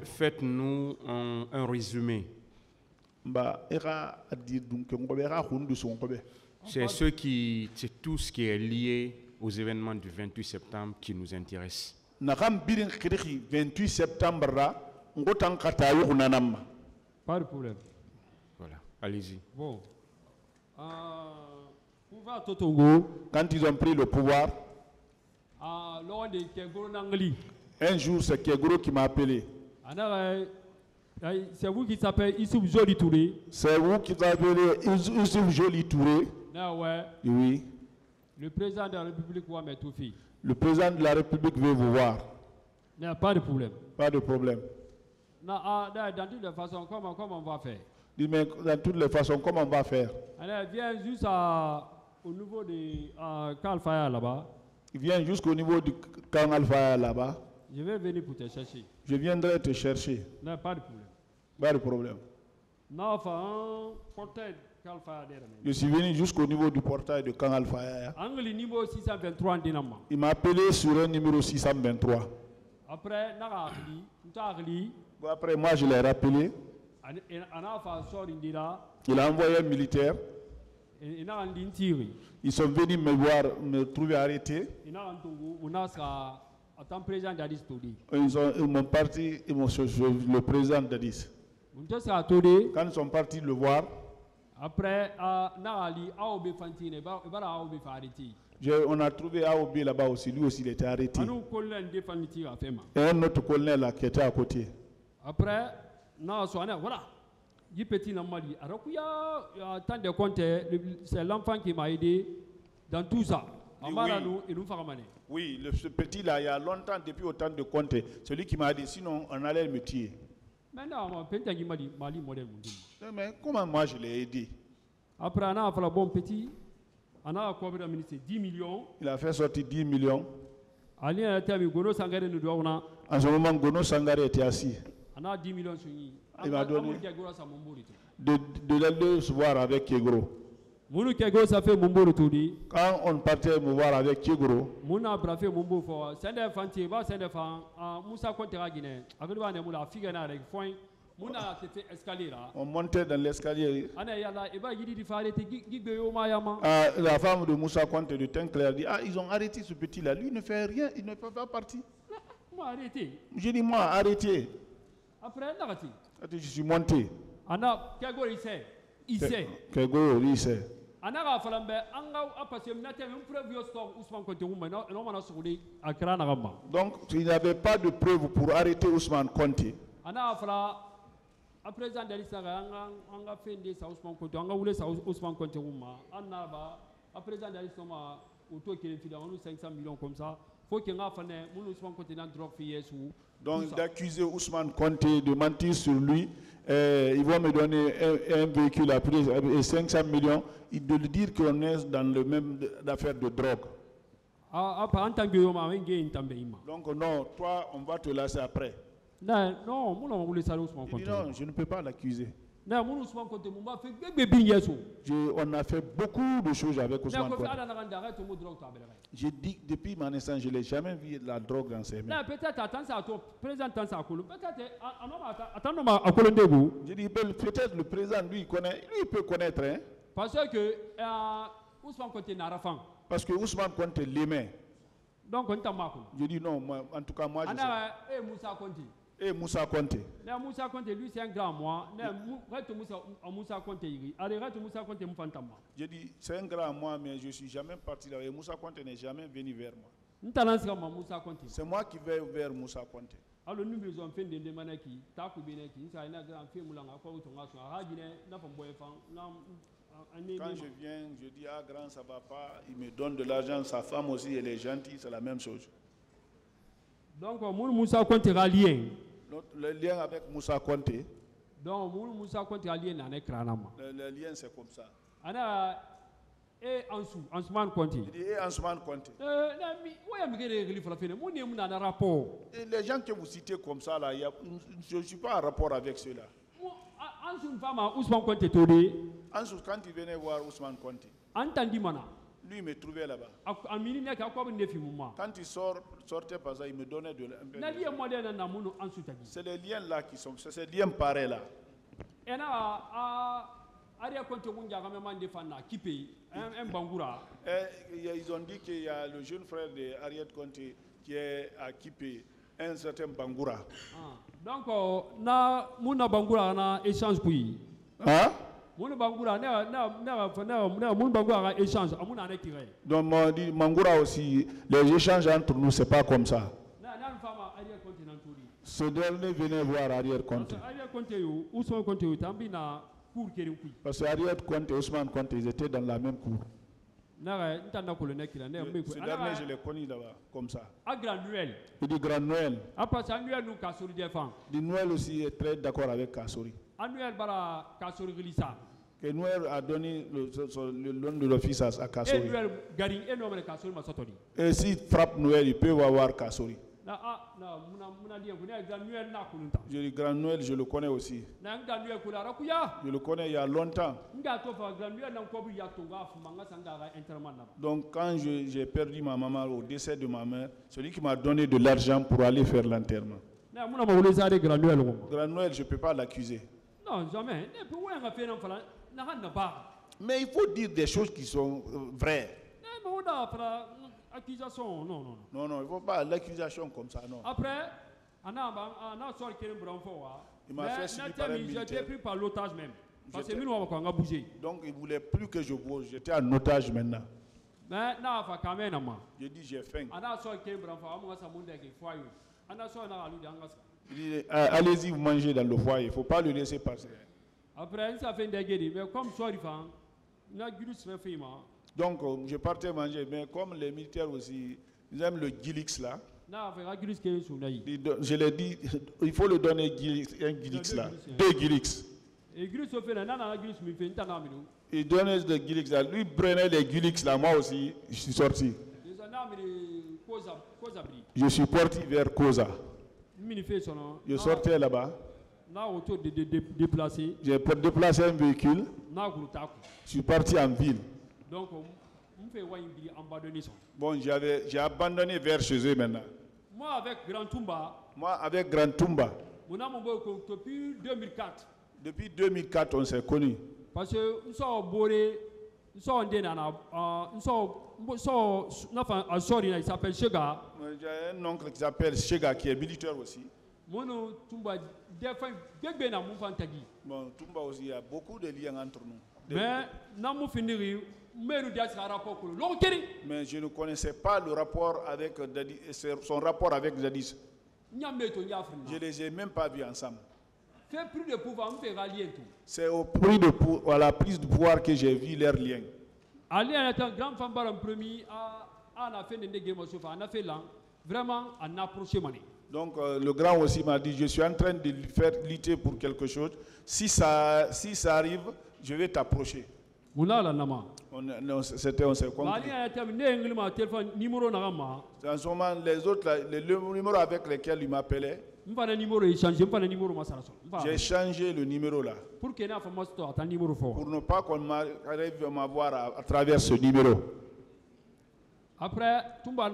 Faites-nous un résumé. C'est tout ce qui est lié aux événements du 28 septembre qui nous intéresse. 28 septembre, pas de problème. Voilà, allez-y. Bon. Quand ils ont pris le pouvoir, un jour c'est Kegoro qui m'a appelé. C'est vous qui s'appelle Issouf Joli Touré. C'est vous qui appelez Issouf Joli Touré. Oui. Le président de la République Ouamet Toufi. Le président de la République veut vous voir. Pas de problème. Pas de problème. Dans toutes les façons, comment on va faire? Mais dans toutes les façons, comment on va faire? Viens juste au niveau de Kalfaya là-bas. Il vient jusqu'au niveau du camp Alpha là-bas. Je vais venir pour te chercher. Je viendrai te chercher. Pas de problème. Pas de problème. Je suis venu jusqu'au niveau du portail de camp Alpha. Il m'a appelé sur un numéro 623. Après, moi je l'ai rappelé. Il a envoyé un militaire. Ils sont venus me voir, me trouver arrêté. Ils m'ont parti, le président d'Addis. Quand ils sont partis le voir, après, on a trouvé AOB là-bas aussi, lui aussi il était arrêté. Et un autre colonel là qui était à côté. Après, voilà. C'est l'enfant qui m'a aidé dans tout ça. Oui, ce petit là, il y a longtemps, depuis autant de comptes, celui qui m'a dit, sinon on allait me tuer. Mais comment moi je l'ai aidé? Après, on a fait le bon petit. On a couvert 10 millions. Il a fait sortir 10 millions. En ce moment, Gono Sangare était assis. On a 10 millions sur lui. Il m'a donné de se voir avec Kegro. Quand on partait me voir avec Kegro, on montait dans l'escalier. La femme de Moussa Konte de Tenclair dit, ils ont arrêté ce petit là, lui il ne fait rien, il ne fait pas partie. J'ai dit, moi arrêtez. Après, je suis monté. Il sait. Kegoro, il sait. Donc, il n'y avait pas de preuve pour arrêter Ousmane Konté. Donc d'accuser Ousmane Konté de mentir sur lui, ils vont me donner un véhicule à prix et 500 millions, et de lui dire qu'on est dans le même affaire de drogue. Donc non, toi on va te lasser après. Non, je ne peux pas l'accuser. On a fait beaucoup de choses avec Ousmane Konté. J'ai dit depuis ma naissance, je n'ai jamais vu de la drogue dans ses mains. J'ai dit peut-être le président, lui, il peut connaître. Hein? Parce que Ousmane Konté n'a pas. Parce que Ousmane Konté l'aimait. Donc, je dis non, moi, en tout cas, moi je sais. Et Moussa Konté. Moussa Konté, lui, c'est un grand moi. Moussa Konté, je dis, c'est un grand moi, mais je ne suis jamais parti là. Et Moussa Konté n'est jamais venu vers moi. C'est moi qui vais vers Moussa Konté. Alors, nous avons fait des quand je viens, je dis, grand, ça ne va pas. Il me donne de l'argent, sa femme aussi, elle est gentille, c'est la même chose. Donc, Moussa Konté a lien. Le lien avec Moussa Konté. Donc, Moussa Konté a lien avec Kranama. Le lien, c'est comme ça. Et Ousmane Konté. Il dit, et Ousmane Konté. Et les gens que vous citez comme ça, là, je ne suis pas en rapport avec ceux-là. Quand il venait voir Ousmane Konté, Lui, il me trouvait là-bas. Quand il sortait par ça, il me donnait de l'argent. C'est les liens là qui sont, c'est ces liens pareils là. Ils ont dit qu'il y a le jeune frère de Ariet Conté qui est à Kipé, un certain Bangoura. Donc, na Bangoura na échange puis. Hein? Mon Bangoura mon Bangoura échange. Donc, Bangoura aussi, les échanges entre nous, c'est pas comme ça. Ce dernier venait voir Ariet Conté. Parce que Ariet Conté et Ousmane Conté, ils étaient dans la même cour. Ce dernier, je l'ai connu là-bas, comme ça. Il dit Grand Noël. Il dit Noël aussi est très d'accord avec Kassori. Que Noël a donné le nom de l'office à Kassori. Et s'il frappe Noël, il peut avoir Kassori. Je dis Grand Noël, je le connais aussi. Je le connais il y a longtemps. Donc quand j'ai perdu ma maman au décès de ma mère, celui qui m'a donné de l'argent pour aller faire l'enterrement. Grand Noël, je ne peux pas l'accuser. Non, jamais. Mais il faut dire des choses qui sont vraies. Accusation, non. Non, il ne faut pas l'accusation comme ça, non. Après, il m'a fait signer par un militaire. J'étais pris par l'otage même. Parce que nous, on va bouger. Donc, il ne voulait plus que je bouge. J'étais en otage maintenant. Mais non, quand même. J'ai dit, j'ai faim. Il dit, allez-y, vous mangez dans le foyer. Il ne faut pas le laisser passer. Après, ça fait des guéris. Mais comme soir, il a donc, je partais manger, mais comme les militaires aussi, ils aiment le Gilix là. Je l'ai dit, il faut le donner un Gilix là. 2 Gilix. Il donnait des Gilix là. Lui prenait les Gilix là, moi aussi, je suis sorti. Je suis parti vers Koza. Je sortais là-bas. J'ai déplacé un véhicule. Je suis parti en ville. Donc, bon, j'ai abandonné vers chez eux maintenant. Moi, avec Grand Toumba. Depuis 2004. Depuis 2004, on s'est connus. Parce que nous sommes il s'appelle Chega. J'ai un oncle qui s'appelle Chega, qui est militaire aussi. Bon, Toumba aussi, il y a beaucoup de liens entre nous. Mais je ne connaissais pas le rapport avec son rapport avec Zadis. Je ne les ai même pas vus ensemble. C'est au prix à la prise de pouvoir que j'ai vu leurs liens. Donc le grand aussi m'a dit, je suis en train de lui faire lutter pour quelque chose. Si ça arrive, je vais t'approcher. On s'est compris. En ce moment, les autres, les numéros avec lesquels il m'appelait, j'ai changé le numéro là. Pour ne pas qu'on arrive à m'avoir à travers ce numéro. Après, Toumba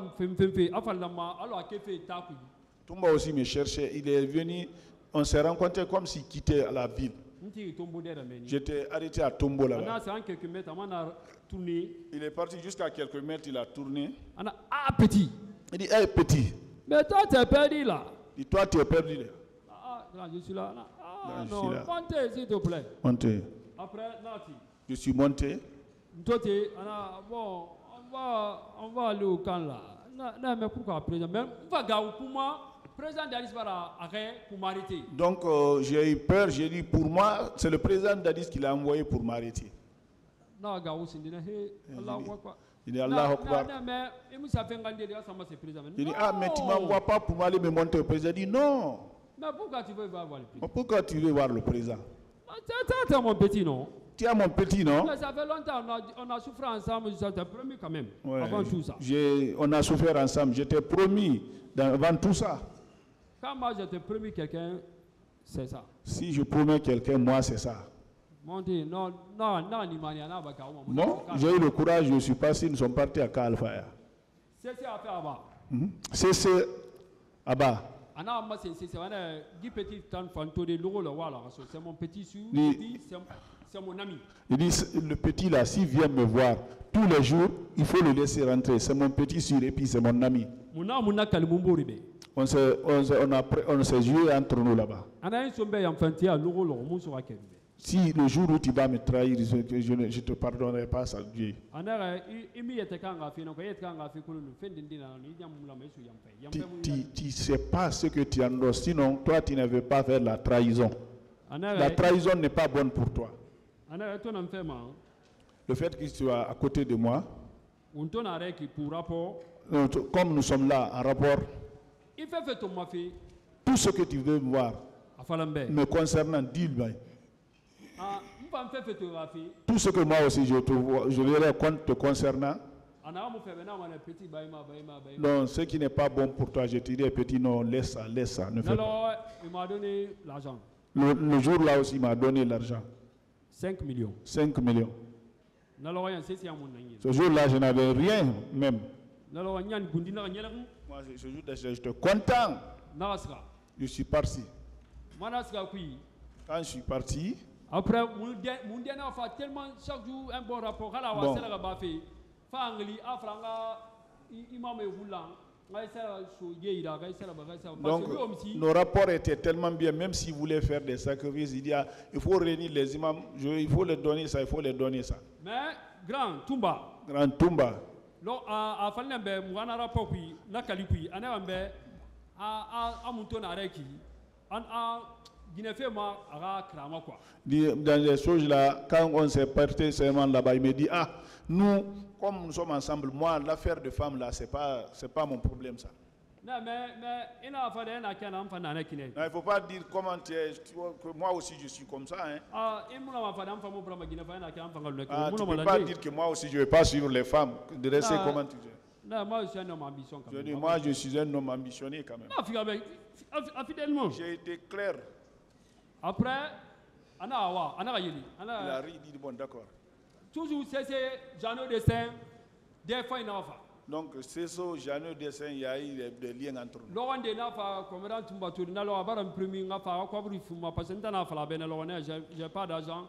aussi me cherchait. Il est venu, on s'est rencontrés comme s'il quittait la ville. J'étais arrêté à Tombo là-bas. Il est parti jusqu'à quelques mètres, il a tourné. Ah, petit. Il dit, hey, petit. Mais toi, tu es perdu là. Il dit, toi, tu es perdu là. Ah, je suis là. Ah, non, montez, s'il te plaît. Montez. Après, Nati. Je suis monté. Toi, bon, on va aller au camp là. Non, mais pourquoi président? Même, pour moi, président Dadis va arrêter pour m'arrêter. Donc, j'ai eu peur. J'ai dit, pour moi, c'est le président Dadis qui l'a envoyé pour m'arrêter. Non, Gaou, c'est il dit Allah Akbar. Il dit, ah, mais tu ne m'envoies pas pour m'aller me monter au président. Il dit, non. Mais pourquoi tu veux voir le président? Pourquoi tu veux voir le président? Tu es mon petit, non? Tu es mon petit, non? Mais ça fait longtemps, on a souffert ensemble, j'étais promis quand même, ouais, avant tout ça. On a souffert ensemble, j'étais promis avant tout ça. Quand moi je te promis quelqu'un, c'est ça. Si je promets quelqu'un, moi c'est ça. Non, j'ai eu le courage, je suis passé, nous sommes partis à Kalfaya. C'est à faire là-bas. C'est là-bas. C'est mon petit sou, c'est mon ami. Il dit, le petit là, s'il vient me voir tous les jours, il faut le laisser rentrer. C'est mon petit sûr et puis c'est mon ami. On s'est joué entre nous là-bas. Si le jour où tu vas me trahir, je ne te pardonnerai pas ça, Dieu. Tu ne sais pas ce que tu endosses, sinon toi tu ne veux pas faire la trahison. La trahison n'est pas bonne pour toi. Le fait que tu sois à côté de moi, comme nous sommes là en rapport, tout ce que tu veux voir me concernant, dis-le. Tout ce que moi aussi je verrai te concernant. Non, ce qui n'est pas bon pour toi, je te dis petit, non, laisse ça, ne fais pas. Il m'a donné l'argent. Le jour là aussi, il m'a donné l'argent. 5 millions. 5 millions. Ce jour-là, je n'avais rien même. Moi, ce jour-là, j'étais content. Je suis parti. Quand je suis parti, après, mon dernier a tellement chaque jour un bon rapport. Donc, nos rapports étaient tellement bien, même s'il voulait faire des sacrifices, il dit il faut réunir les imams, il faut les donner ça, il faut les donner ça. Mais Grand Toumba. Grand Toumba. À dans les choses là, quand on s'est parti seulement là-bas, il me dit nous, comme nous sommes ensemble, moi, l'affaire de femme là, c'est pas mon problème ça. Non, il ne faut pas dire comment tu es, que moi aussi je suis comme ça. Hein. Tu ne peux pas dire que moi aussi je ne vais pas suivre les femmes, de rester comment tu es. Non, moi je suis un homme ambitionnel. Je dis, moi je suis un homme ambitionné quand même. Fidèlement. J'ai été clair. Après, il a ri, il dit bon d'accord. Toujours c'est Jeannot Dessin, des fois il n'a pas. Donc c'est ça, Jeannot Dessin, il y a eu des liens entre nous. Laurent Denafa, comme dans Tumbatou, n'a pas un premier n'a pas quoi pour fuma parce que n'a pas ben Laurent, j'ai pas d'argent.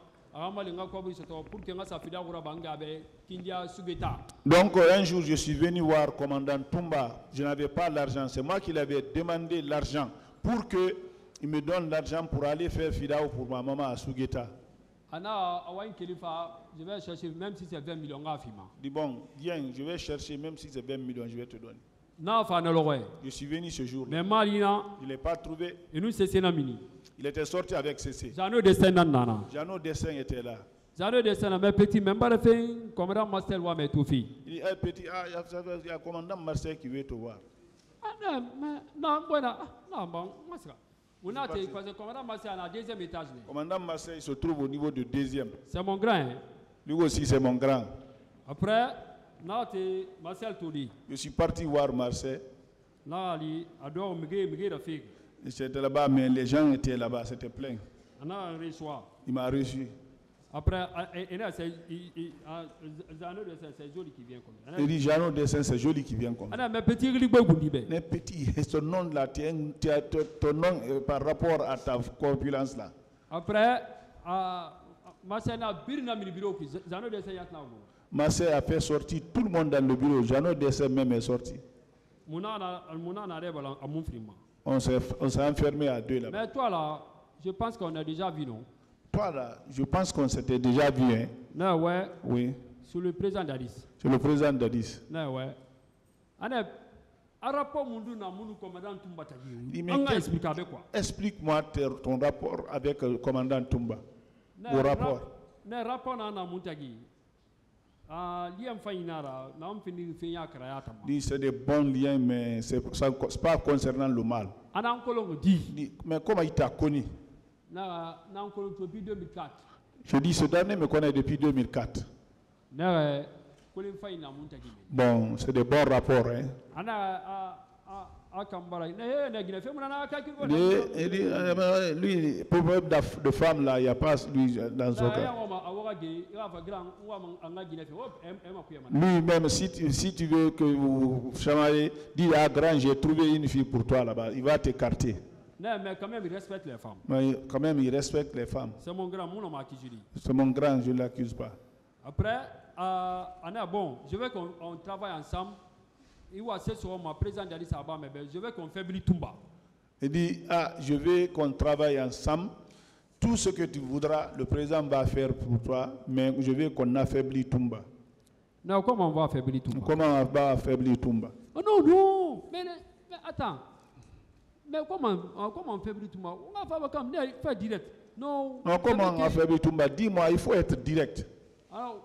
Donc un jour je suis venu voir commandant Toumba, je n'avais pas l'argent, c'est moi qui lui avais demandé l'argent pour qu'il me donne l'argent pour aller faire Fidao pour ma maman à Sougeta. Je vais chercher même si c'est 20 millions. Dis bon, viens, je vais chercher même si c'est 20 millions, je vais te donner. Je suis venu ce jour. Mais il n'est pas trouvé. Il était sorti avec CC. Jeannot Dessin était là. Jeannot Dessin, mais petit, même pas le fait, commandant Marcel va mettre tout fille. Il dit, petit, il y a commandant Marcel qui veut te voir. Non, bon, on a été, parce que commandant Marcel est à la deuxième étage. Commandant Marcel se trouve au niveau du deuxième. C'est mon grand. Lui aussi, c'est mon grand. Après, Marcel Touli. Je suis parti voir Marcel. J'étais là-bas, mais les gens étaient là-bas, c'était plein. Il m'a reçu. Après, il dit Jeannot Dessin, c'est joli qui vient comme ça. Mais petit, ce nom-là, ton nom par rapport à ta corpulence là. Après, Marcel a fait sortir tout le monde dans le bureau. Jeannot Dessin même est sorti. On s'est enfermé à deux là. Mais toi là, je pense qu'on a déjà vu, non? Toi là, je pense qu'on s'était déjà vu, hein? Non, ouais. Oui. Sur le président d'Addis. Sur le président d'Addis. Non, ouais. Explique-moi ton rapport avec le commandant Toumba. Au rapport. C'est des bons liens, mais ce n'est pas concernant le mal. Mais comment il t'a connu? Je dis, ce dernier me connaît depuis 2004. Bon, c'est des bons rapports. Hein? Lui, problème de femme là, il n'y a pas lui dans son cas. Lui-même, si tu veux que vous chamaillez, dis à grand, j'ai trouvé une fille pour toi là-bas, il va t'écarter. Mais quand même, il respecte les femmes. Mais quand même, il respecte les femmes. C'est mon grand, je ne l'accuse pas. Après, bon, je veux qu'on travaille ensemble. Il va sur ma présidente d'Addis Ababa, mais je veux qu'on faiblit Toumba. Il dit, je veux qu'on travaille ensemble. Tout ce que tu voudras, le président va faire pour toi, mais je veux qu'on affaiblit Toumba. Non, comment on va affaiblir Toumba? Comment on va affaiblir Toumba? Oh non, mais attends. Mais comment on affaiblit Toumba? On va faire direct. Non, comment on affaiblit Toumba? Dis-moi, il faut être direct. Alors,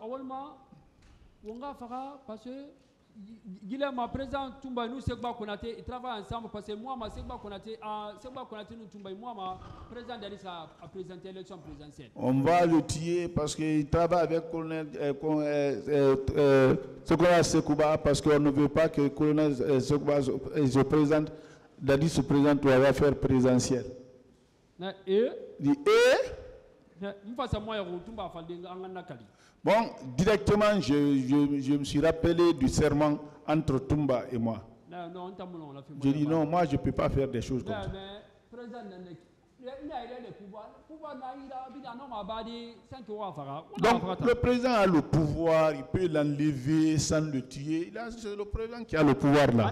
on va faire parce que Guilherme, président Toumba, nous, Segba Konate, ils travaillent ensemble parce que moi, Segba Konate, nous, Toumba, moi, président d'Addis a présenté l'élection présidentielle. On va le tuer parce qu'il travaille avec ce qu'on a Sekouba parce qu'on ne veut pas que le colonel Sekouba se présente, d'Addis se présente à l'affaire présidentielle. Bon, directement, je me suis rappelé du serment entre Toumba et moi. J'ai dit non, moi je ne peux pas faire des choses comme ça. Donc, le président a le pouvoir, il peut l'enlever sans le tuer. C'est le président qui a le pouvoir là.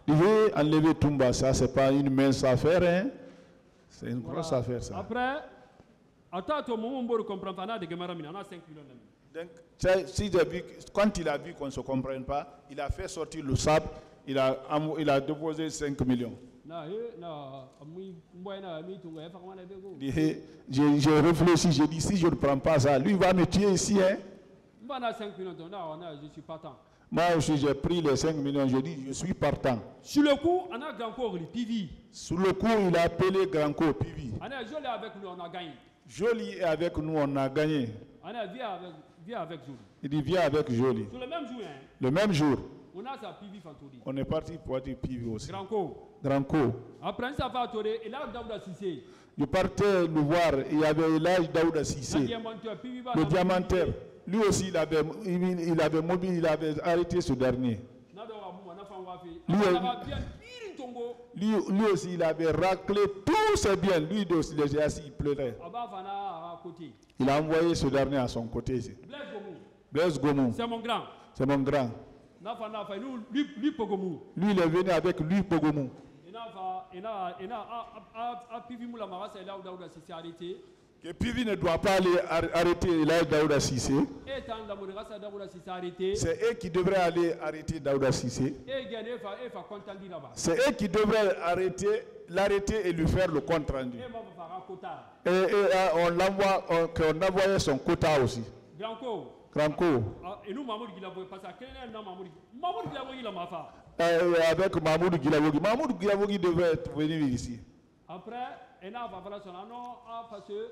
Il veut enlever Toumba, ça, c'est pas une mince affaire, hein? C'est une grosse affaire, ça. Après, donc, quand il a vu qu'on ne se comprenne pas, il a fait sortir le sable, il a déposé 5 millions. J'ai réfléchi, j'ai dit si je ne prends pas ça, lui va me tuer ici. Hein? Je suis partant. Moi aussi j'ai pris les 5 millions, je dis je suis partant. Sur le coup, on a Grand Corps, Pivi. Sur le coup, il a appelé Grand Corps, Pivi. Jolie avec nous, on a gagné. Jolie est avec nous, on a gagné. Viens avec Jolie. Il dit viens avec Jolie. Sur le même jour. Hein? Le même jour. On a sa Pivi Fantori. On est parti pour dire Pivi aussi. Grand Corps. Grand Corps. Après ça va Toré, et là Daouda Sissé. Je partais le voir, il y avait l'âge Daouda Sissé. Le diamantaire. Lui aussi, il avait arrêté ce dernier. Lui aussi, il avait raclé tous ses biens. Lui aussi, il était assis, il pleurait. Il a envoyé ce dernier à son côté. Blaise Gomou. C'est mon grand. C'est mon grand. Lui, il est venu avec lui, Pogomou. Que Pivi ne doit pas aller arrêter Daouda Sissé. C'est eux qui devraient aller arrêter Daouda Sissé. C'est eux qui devraient l'arrêter et lui faire le compte rendu. Et on envoyait son quota aussi. Franco. Avec Mahmoud Guilavogi. Mahmoud Guilavogi devrait venir ici. Après, il y a parce que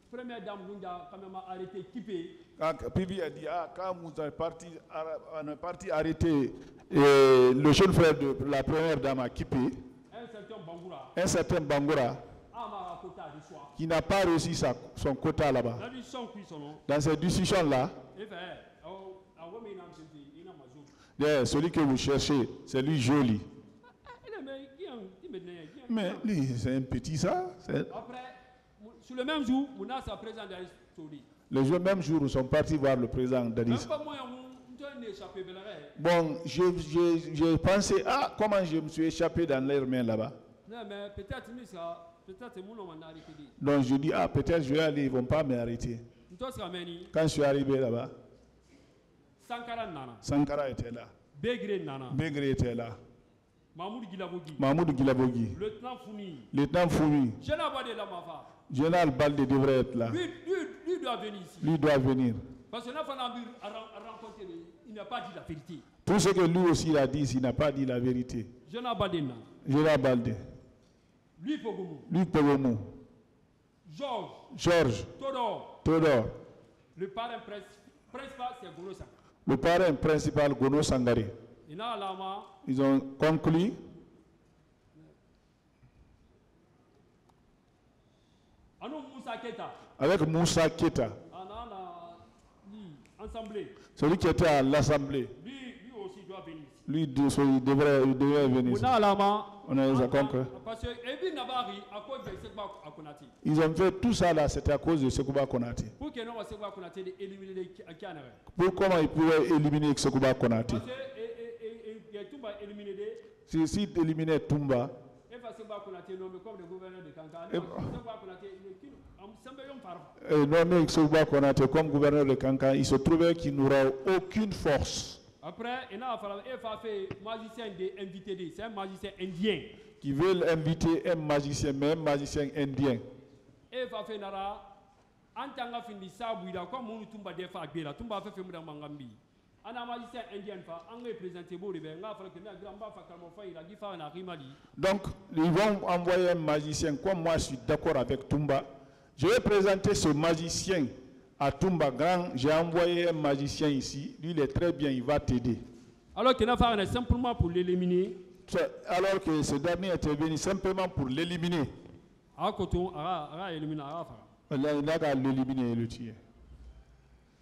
première dame nous a quand même arrêté Kipé. Pivi a dit quand vous êtes parti, on est parti arrêter le jeune frère de la première dame à Kipé. Un certain Bangoura. Qui n'a pas réussi son quota là-bas. Dans cette discussion-là, celui que vous cherchez, c'est lui Jolie. Mais lui, c'est un petit ça. Après, sur le même jour, on a sa présidente d'Addis. Le même jour, ils sont partis voir le président d'Addis. Bon, j'ai pensé, comment je me suis échappé dans leurs mains là-bas. Donc je dis, peut-être je vais aller, ils ne vont pas m'arrêter. Quand je suis arrivé là-bas, Sankara était là. Begré était là. Mahmoud Guilavogi. Lieutenant Foumi. Général Balde devrait être là. Lui doit venir ici. Lui doit venir. Parce que là, il n'a pas dit la vérité. Tout ce que lui aussi a dit, il n'a pas dit la vérité. Général Balde. Lui Pogomou. Georges. Todor. Le parrain principal, c'est Gono Sangare. Le parrain principal, Gono Sangare. Ils ont conclu avec Moussa Keta, celui qui était à l'Assemblée. Lui devrait venir. On a les compris. Ils ont fait tout ça là, c'était à cause de Sekouba Konate. Pour comment ils pouvaient éliminer Sekouba Konate? S'ils éliminaient Toumba, nommé Sekouba Konate comme gouverneur de Kankan, il se trouvait qu'il n'aura aucune force. Après, il a fait magicien invité, c'est un magicien indien. Qui veut inviter un magicien, mais un magicien indien. Et va faire nara, antanga findi sabu ida comme on tumba defa agbera, tumba fait faire mangambi. Un magicien indien fa, on est présenté beau ribe, nga fa que na gramba fa comme fa il a dit fa na rimali. Donc, ils vont envoyer un magicien. Comme moi, je suis d'accord avec Toumba. Je vais présenter ce magicien à Toumba Grand. J'ai envoyé un magicien ici. Lui, il est très bien, il va t'aider. Alors qu'il a fait simplement pour l'éliminer. Alors que ce dernier était venu simplement pour l'éliminer. Il a l'éliminer et le tuer.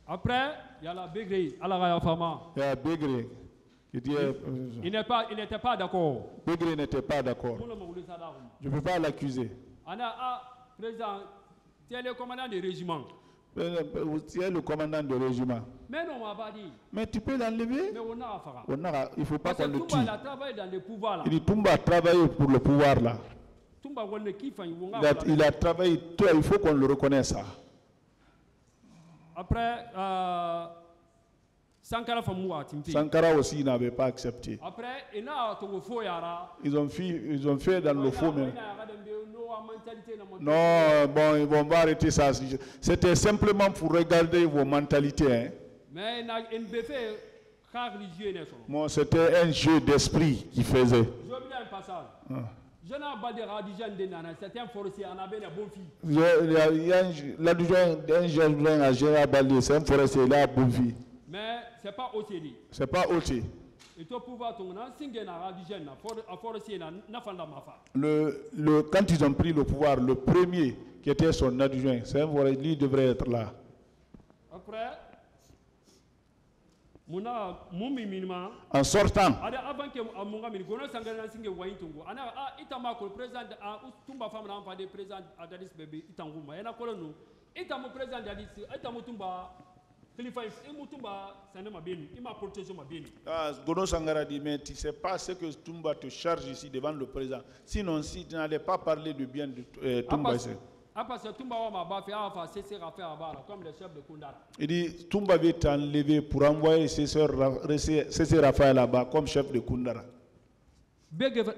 Après, il y a la Bégré, il y a la Bégré. Il n'était pas d'accord. Bégré n'était pas d'accord. Je ne peux pas l'accuser. Président, tu es le commandant du régiment. Tu es le commandant du régiment. Mais non, on m'a pas dit. Mais tu peux l'enlever. Mais on a il ne faut pas qu'on le tue. Toumba a travaillé dans le pouvoir là. Il dit Toumba a travaillé pour le pouvoir là. Il a travaillé, il faut qu'on le reconnaisse ça. Après, Sankara aussi n'avait pas accepté. Après, ils ont fait dans le faux même. Non, bon, on va arrêter ça. C'était simplement pour regarder vos mentalités. Hein. Mais bon, c'était un jeu d'esprit qu'ils faisaient. Je veux un passage. Je n'ai pas de radijan de nana, c'est un forestier, on a bien la bonne fille. L'adjoint à Gérard Baldi, c'est un forestier, il a bonne fille. Mais ce n'est pas OCD. C'est pas OCD. Quand ils ont pris le pouvoir, le premier qui était son adjoint, c'est un forestier, lui devrait être là. Après, en sortant, Gono Sangara dit, mais tu ne sais pas ce que Toumba te charge ici devant le président. Sinon, si tu n'allais pas parler de bien de Toumba ici. Il dit, Toumba va t'enlever pour envoyer ses soeurs Raphaël là-bas comme chef de Koundara.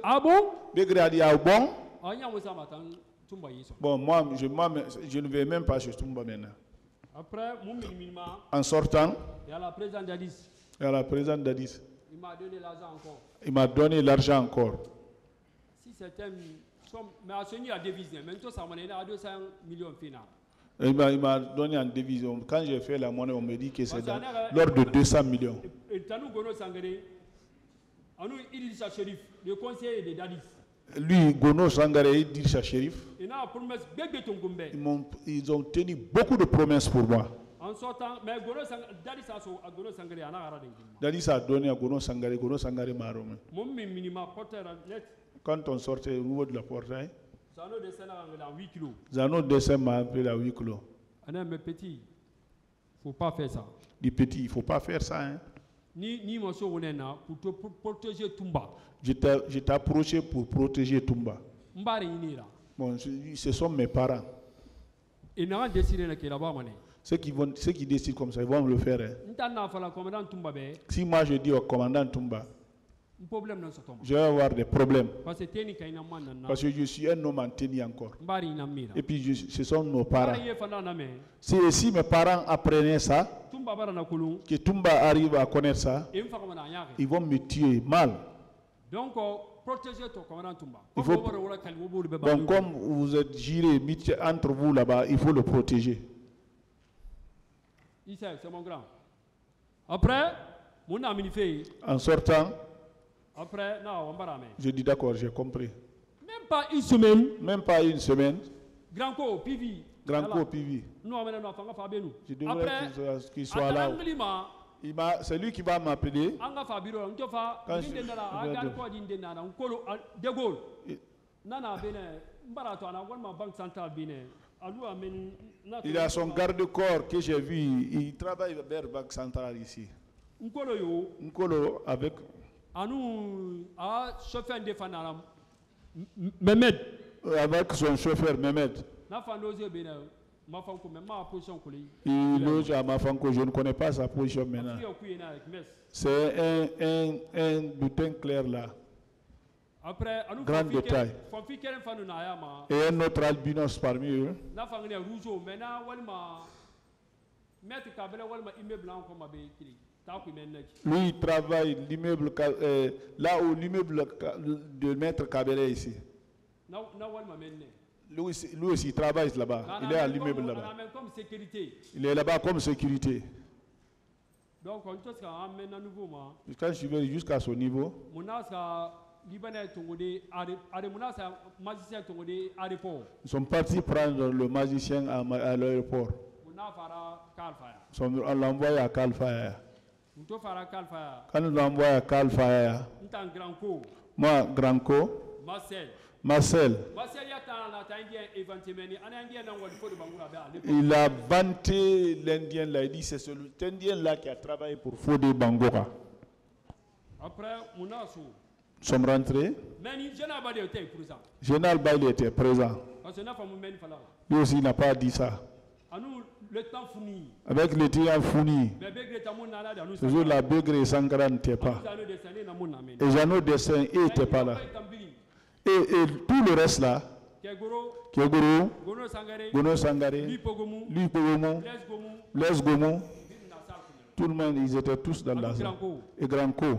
Ah bon? Begre a dit, ah bon? Bon, moi, je ne vais même pas chez Toumba maintenant. Après, en sortant, il y a la présidente d'Addis. Il m'a donné l'argent encore. Il m'a donné l'argent encore. Si c'était mais à ce niveau, il y a devise. Maintenant, ça m'a donné 200 millions de finales. Il m'a donné en devise. Quand j'ai fait la monnaie, on me dit que c'est l'ordre de 200 millions. Et Tanou Gono Sangare, Anou Idrissa Chérif, le conseiller de Dadis. Lui, Gono Sangare et Idrissa Chérif, ils ont tenu beaucoup de promesses pour moi. En sortant, mais Dadis a donné à Gono Sangare Marome. Quand on sortait au niveau de la porte, Zano descend m'a appelé à 8 kilos. Mais petit, il ne faut pas faire ça. Dit petit, il ne faut pas faire ça. Hein. Ni mon pour protéger Toumba. Je t'ai approché pour protéger Toumba. Bon, ce sont mes parents. Ceux qui décident comme ça, ils vont le faire. Hein. Si moi je dis au commandant Toumba, je vais avoir des problèmes. Parce que je suis un homme en tenue encore. Et puis ce sont nos parents. Si mes parents apprenaient ça, que Toumba arrive à connaître ça, ils vont me tuer mal. Donc, protégez ton commandant Toumba. Donc, comme vous êtes gérés entre vous là-bas, il faut le protéger. c'est mon grand. Après, mon ami fait. En sortant, Après, non, on va je dis d'accord, j'ai compris. Même pas une semaine. Même pas une semaine. Grand co, PV. Grand co, PV. Nous, on va faire nous. Je devrais qu'il soit là. C'est lui qui va m'appeler. Il a son garde-corps que j'ai vu. Il travaille vers la Banque centrale ici. Nkolo avec. Avec son chauffeur Mehmed. Il loge à Mafanko, je ne connais pas sa position maintenant. C'est un butin clair là. Grand détail. Et un autre albinos parmi eux. Lui, il travaille l'immeuble là où l'immeuble de Maître Kabele ici. Lui aussi, il travaille là-bas. Il est à l'immeuble là-bas. Il est là-bas comme sécurité. Donc, quand je vais jusqu'à son niveau, ils sont partis prendre le magicien à l'aéroport. On l'envoie à Kalfaya. Quand on l'envoie à Kalfaya, moi, Granco, Marcel, il a vanté l'Indien là, il dit c'est cet Indien là qui a travaillé pour Fodé Bangora. Après, nous sommes rentrés. Général Bailey était présent. Lui aussi n'a pas dit ça. Avec le temps fourni, toujours la Begré et Sankara n'était pas. Et Jeannot Dessin n'était pas là. Et tout le reste là, Kegoro, Gono Sangare, lui Pogomo, Les Gomo, tout le monde, ils étaient tous dans la salle. Et Granco.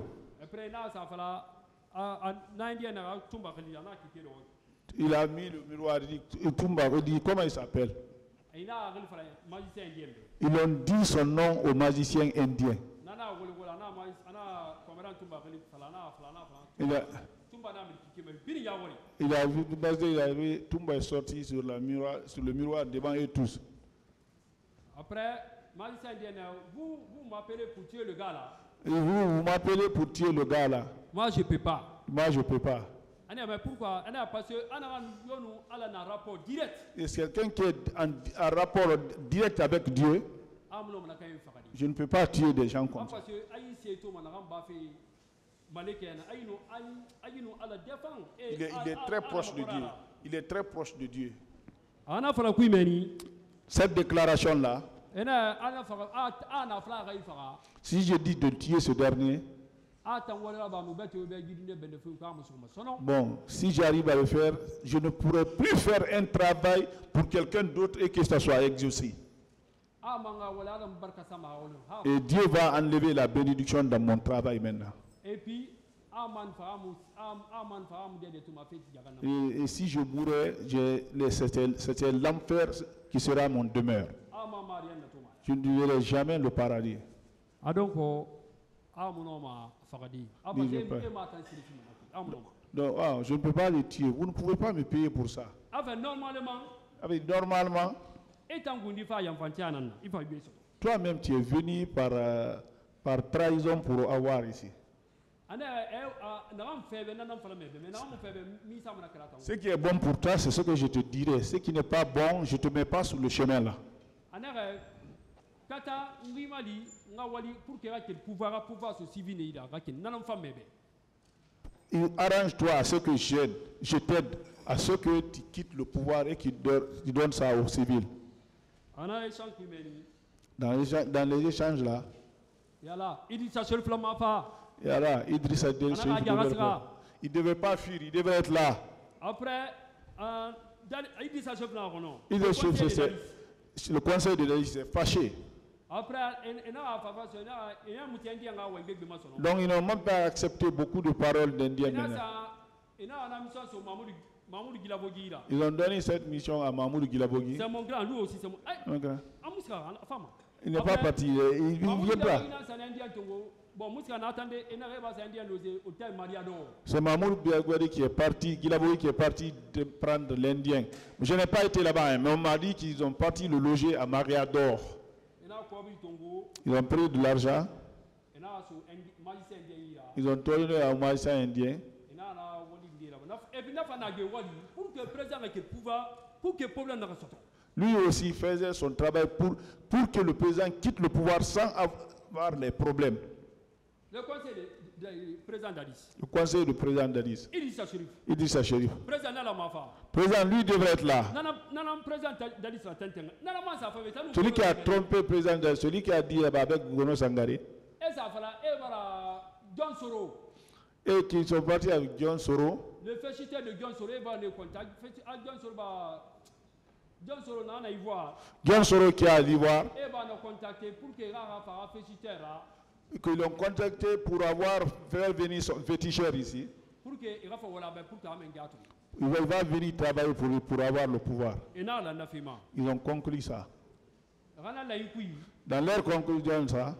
Il a mis le miroir, il dit comment il s'appelle. Ils ont dit son nom au magicien indien. Il a vu Toumba est sorti sur le miroir devant eux tous. Après, magicien indien, vous m'appelez pour tuer le gars là. Et vous m'appelez pour tuer le gars là. Moi je ne peux pas. Moi je ne peux pas. Mais pourquoi? Parce que un rapport direct. Et c'est quelqu'un qui est en rapport direct avec Dieu. Je ne peux pas tuer des gens comme ça. Il est très proche de Dieu. Il est très proche de Dieu. Cette déclaration-là, si je dis de tuer ce dernier, bon, si j'arrive à le faire, je ne pourrai plus faire un travail pour quelqu'un d'autre et que ça soit exaucé. Et Dieu va enlever la bénédiction dans mon travail maintenant. Et si je mourais, c'était l'enfer qui sera mon demeure. Je ne verrai jamais le paradis. Donc, je ne peux pas le tuer. Vous ne pouvez pas me payer pour ça. Normalement, toi-même tu es venu par trahison pour avoir ici. Ce qui est bon pour toi, c'est ce que je te dirai. Ce qui n'est pas bon, je ne te mets pas sur le chemin là. Arrange-toi à ce que je t'aide, à ce que tu quittes le pouvoir et qu'il donne ça aux civils. Dans les échanges là, Idrissa il ne devait pas fuir, il devait être là. Après, le conseil de l'Église s'est fâché. Donc ils n'ont même pas accepté beaucoup de paroles d'Indiens maintenant. Ils ont donné cette mission à Mahmoud Guilabogui. C'est mon grand, lui aussi c'est mon grand. Il n'est pas parti, il ne vient pas. C'est Mahmoud Biagwadi qui est parti, Guilaboui qui est parti de prendre l'Indien. Je n'ai pas été là-bas, mais on m'a dit qu'ils ont parti le loger à Maria d'Or. Ils ont pris de l'argent. Ils ont tourné à un magicien indien. Lui aussi faisait son travail pour que le président quitte le pouvoir sans avoir les problèmes. Le conseil du président Dadis. Le conseil du président Dadis. Idrissa Chérif. Président, lui devrait être là. Celui qui a trompé le président Dadis, celui qui a dit avec Gono Sangaré. Et qui sont partis avec John Soro. Le féticheur de John Soro va le contact. John Soro qui est à l'Ivoire. Qu'ils l'ont contacté pour faire venir son féticheur ici. Il va venir travailler pour avoir le pouvoir. Ils ont conclu ça. Dans leur conclusion, ça.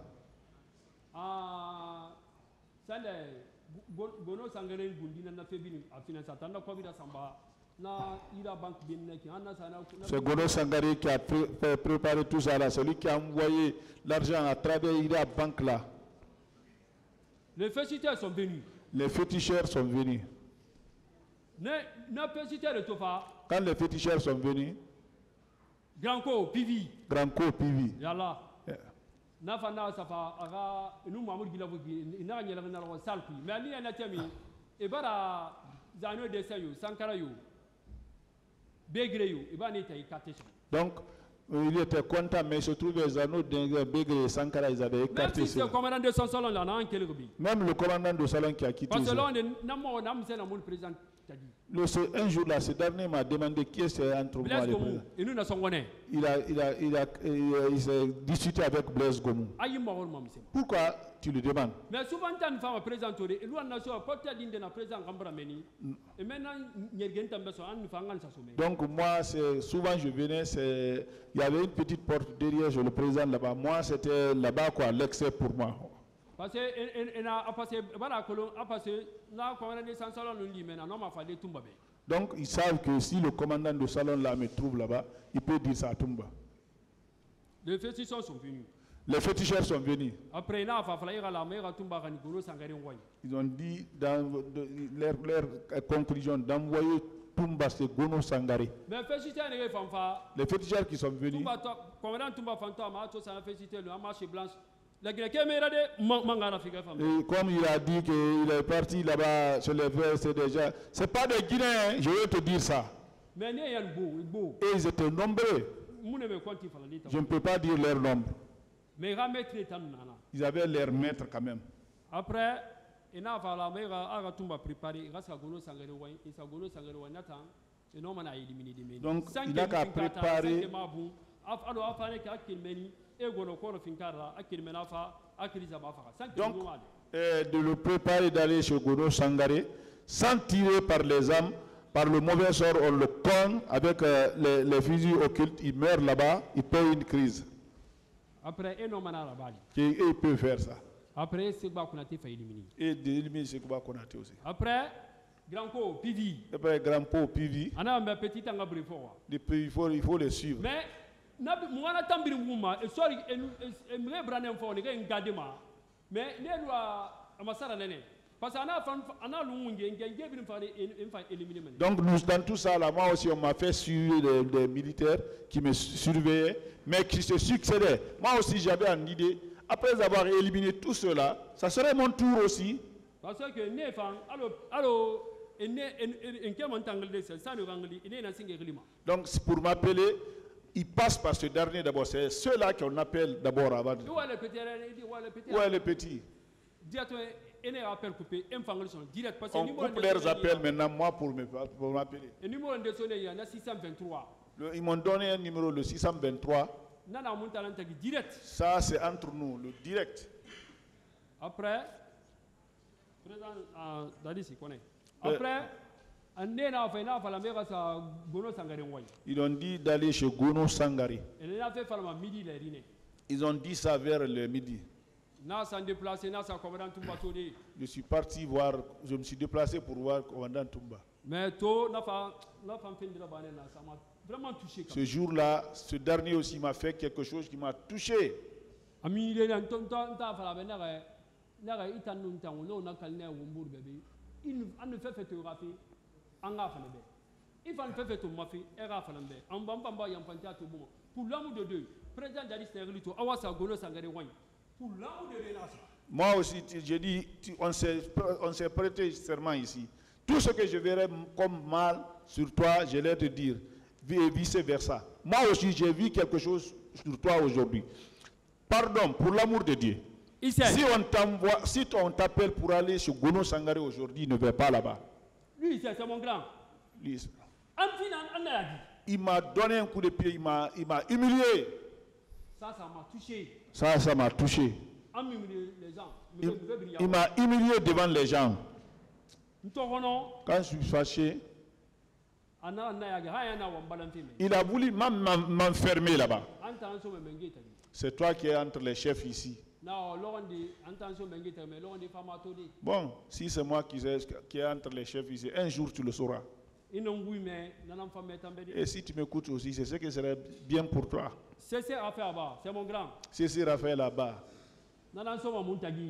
C'est Gono Sangaré qui a préparé tout ça là, celui qui a envoyé l'argent à travers la banque là. Les féticheurs sont venus. Les féticheurs sont venus. Quand les féticheurs sont venus, Granco, Pivi. Granco, Pivi. Yalla. Nafana safa aga nous Mahmoud Guilaboui ina nyela na ro salpi mais ali na tami e bara zano de sayo Sankara yo Begré yo e ba ne tay katesh. Donc il était content, mais il se trouvait Zano, Begré et Sankara, ils avaient écarté. Même si le commandant de son salon là, même le commandant de salon qui a quitté. Parce que là, on président. Un jour là, ce dernier m'a demandé qui est entre moi et le président. Il s'est discuté avec Blaise Gomou. Pourquoi tu le demandes? Mais souvent, tu as une femme présente, et lui, on a sur porte d'un président Gambrameni. Et maintenant, il y a une femme. Donc, moi, souvent, je venais, il y avait une petite porte derrière le président là-bas. Moi, c'était là-bas, quoi, l'excès pour moi. Parce que donc ils savent que si le commandant de salon là me trouve là-bas, il peut dire ça à Tumba. Les féticheurs sont venus. Les féticheurs sont venus. Après, ils ont dit dans leur conclusion d'envoyer Tumba c'est Gono Sangaré. Les féticheurs qui sont venus. Et comme il a dit qu'il est parti là-bas sur les verts, c'est déjà. C'est pas des Guinéens, je vais te dire ça. Et ils étaient nombreux. Je ne peux pas dire leur nombre. Ils avaient leur maître quand même. Après, donc il n'a qu'à préparer. Donc, de le préparer d'aller chez Gono Sangaré, sans tirer par les armes, par le mauvais sort, on le cogne avec les fusils occultes, il meurt là-bas, il paye une crise. Après, Et il peut faire ça. Après, Segba Konaté fait éliminer. Et d'éliminer Segba Konaté aussi. Après, Granco, Pivi. Après, Granco, Pivi. On a un petit engagement. Il faut les suivre. Mais, mwana tambiri nguma sorry emre branem fo ne ga ngadema mais ne loi amasara nene parce que ana lungunge ngenge bin fa éliminer. Donc nous dans tout ça là, moi aussi on m'a fait suivre des militaires qui me surveillaient mais qui se succédaient. Moi aussi j'avais une idée, après avoir éliminé tout cela, ça serait mon tour aussi. Parce que ne fan allo donc pour m'appeler, il passe par ce dernier d'abord. C'est ceux-là qu'on appelle d'abord avant. Où est le petit? On coupe leurs appels maintenant, moi, pour m'appeler. Ils m'ont donné un numéro, le 623. Ça, c'est entre nous, le direct. Après, après, ils ont dit d'aller chez Gono Sangaré. Et il a fait midi. Ils ont dit ça vers le midi. Je suis parti voir, je me suis déplacé pour voir le commandant Toumba. Mais ce jour-là, ce dernier aussi m'a fait quelque chose qui m'a touché. Pour l'amour de Dieu, président Dadis Nerlito, Awasa Gono Sangare Wany. Pour l'amour de Dieu, moi aussi, j'ai dit, on s'est prêté serment ici. Tout ce que je verrai comme mal sur toi, je vais te dire, et vice-versa. Moi aussi, j'ai vu quelque chose sur toi aujourd'hui. Pardon, pour l'amour de Dieu. Si on t'appelle pour aller sur Gono Sangare aujourd'hui, ne va pas là-bas. Lui, c'est mon grand. Lui, il m'a donné un coup de pied, il m'a humilié. Ça m'a touché. Ça m'a touché. Il m'a humilié devant les gens. Quand je suis fâché, il a voulu m'enfermer là-bas. C'est toi qui es entre les chefs ici. Bon, si c'est moi qui est entre les chefs ici, un jour tu le sauras. Et si tu m'écoutes aussi, c'est ce qui serait bien pour toi. C'est mon grand. C'est Raphaël là-bas.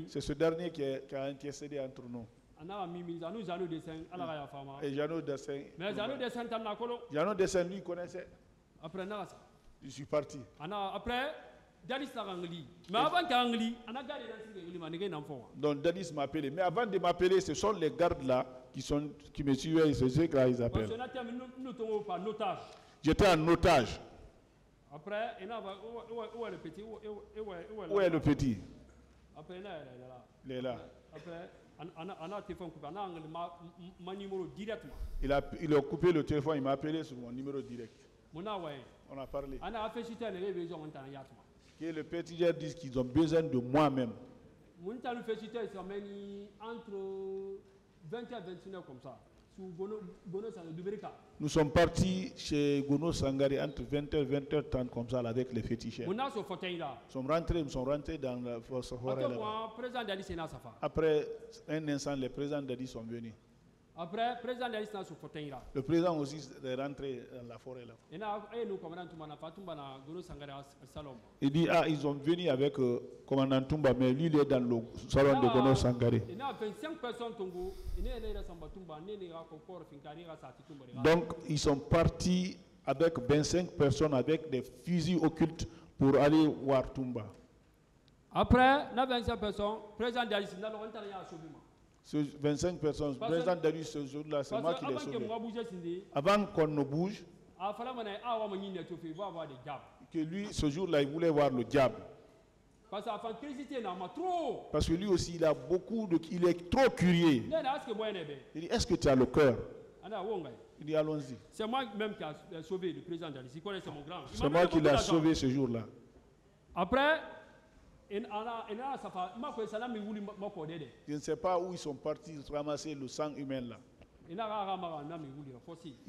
C'est ce dernier qui a intercédé entre nous. Et Jeannot Dessin. Mais Jeannot Dessin, lui, connaissait. Après, je suis parti. Après, Dadis donc Dadis m'a appelé. Mais avant de m'appeler, ce sont les gardes là qui me suivaient. C'est ceux que ils appellent. J'étais en otage. Après, où est le petit? Où est le petit? Après, il est là. Après, il a coupé le téléphone, il m'a appelé sur mon numéro direct. On a parlé. Que le petit gars dit qu'ils ont besoin de moi-même. Entre 20 et 29 comme ça. Nous sommes partis chez Gono Sangare entre 20h et 20h30 comme ça avec les féticheurs. Nous sommes rentrés dans la forêt là-bas. Après un instant, les présidents d'Adi sont venus. Après, président Dadis n'a sur fauteuil là. Le président aussi est rentré dans la forêt là. Il dit ils sont venus avec commandant Toumba, mais lui il est dans le salon de Gono Sangare. Donc ils sont partis avec 25 personnes avec des fusils occultes pour aller voir Toumba. Après, 25 personnes, président Dadis n'a pas sauvé. 25 personnes, le président Darius ce jour-là, c'est moi qui l'ai sauvé. Avant qu'on ne bouge, que lui, ce jour-là, il voulait voir le diable. Parce que lui aussi, il est trop curieux. Il dit, est-ce que tu as le cœur? Il dit, allons-y. C'est moi-même qui ai sauvé le président Darius. C'est moi qui l'ai sauvé ce jour-là. Après, je ne sais pas où ils sont partis ramasser le sang humain là. Il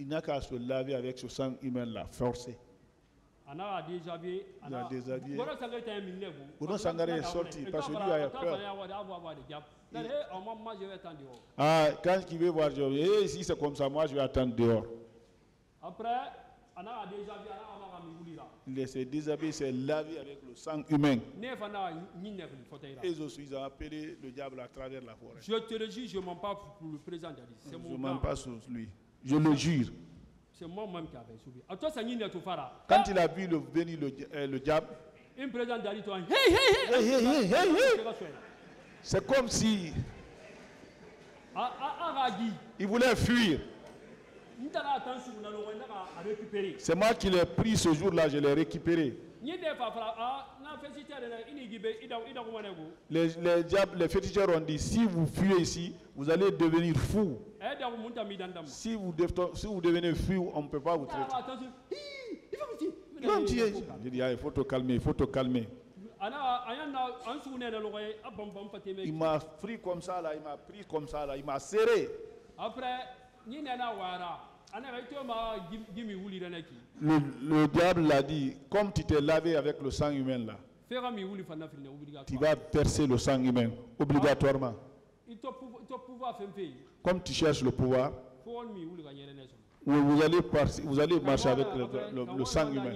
n'a qu'à se laver avec ce sang humain là, forcé. Il a déshabillé. Gono Sangare est sorti parce que lui a peur. Quand il veut voir, si c'est comme ça, moi je vais attendre dehors. Après, il s'est déshabillé, il s'est lavé avec le sang humain. Et aussi, ils ont appelé le diable à travers la forêt. Je te le jure, je ne mens pas pour le président Dadis. Je ne mens pas sur lui. Je le jure. C'est moi-même qui avais sauvé. Quand il a vu venir le diable, c'est comme si il voulait fuir. C'est moi qui l'ai pris ce jour-là, je l'ai récupéré. Les diables, les féticheurs ont dit, si vous fuyez ici, vous allez devenir fou. Si vous devenez fou, on ne peut pas vous traiter. J'ai dit, il faut te calmer, il faut te calmer. Il m'a pris comme ça, là, il m'a pris comme ça, là, il m'a serré. Après, le diable l'a dit, comme tu t'es lavé avec le sang humain là, Tu vas verser le sang humain, obligatoirement. Comme tu cherches le pouvoir, vous allez marcher avec le sang humain.